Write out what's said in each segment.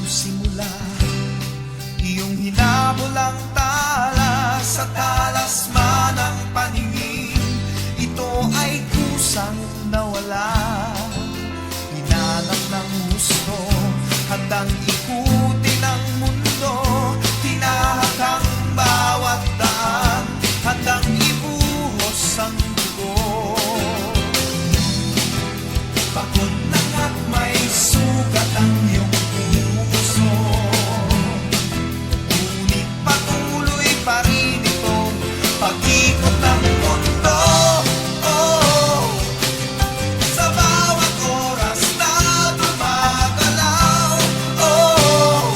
simula, iyong hinabol ang tala sa talasman ng paningin. Ito ay kusang nawala, hinanap ng gusto, handang ikutin ang mundo. Tinahak ang bawat daan, handang ibuhos ang dugo. Pagod na nga't may sugat ang iyong puso, ngunit patuloy pa rin itong pag-ikot ng mundo. Oh, sa bawat oras na gumagalaw, oh,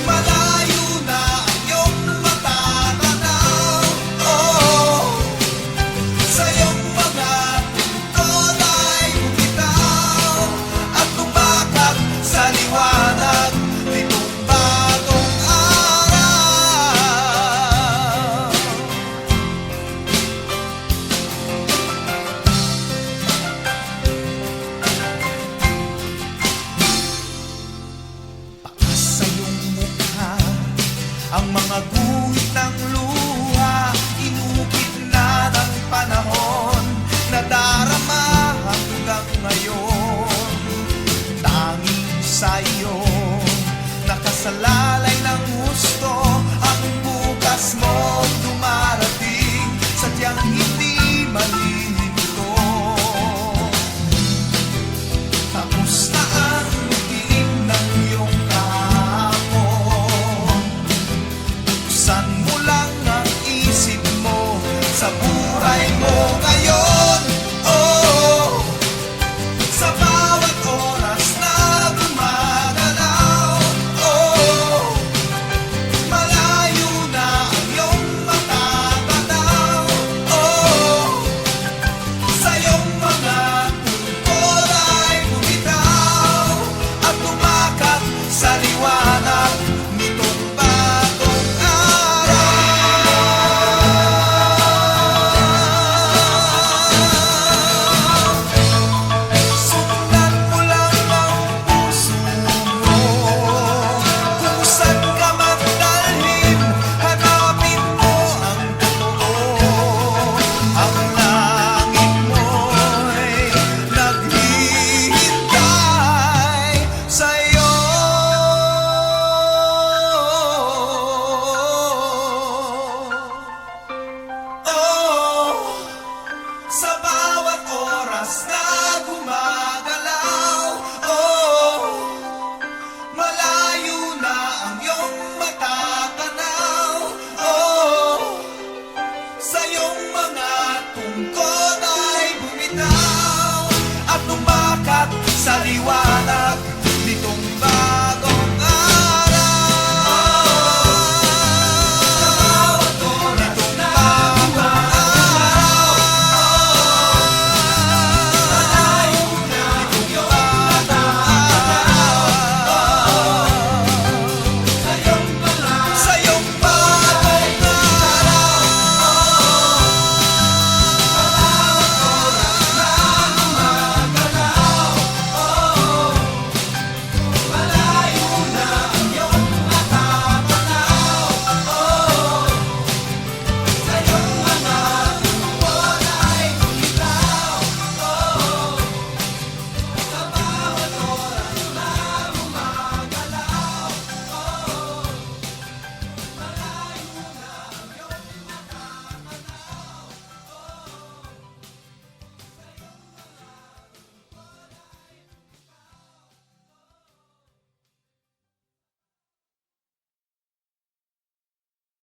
malayo na ang iyong matatanaw. Oh, sa iyong mga tungkol ay bumitaw at tumakak sa liwanag nitong bagong araw. Pakas sa iyong mukha ang mga guhit ng luha, inukit na ng panahon, nadarama hanggang ngayon. Tanging sa iyo nakasala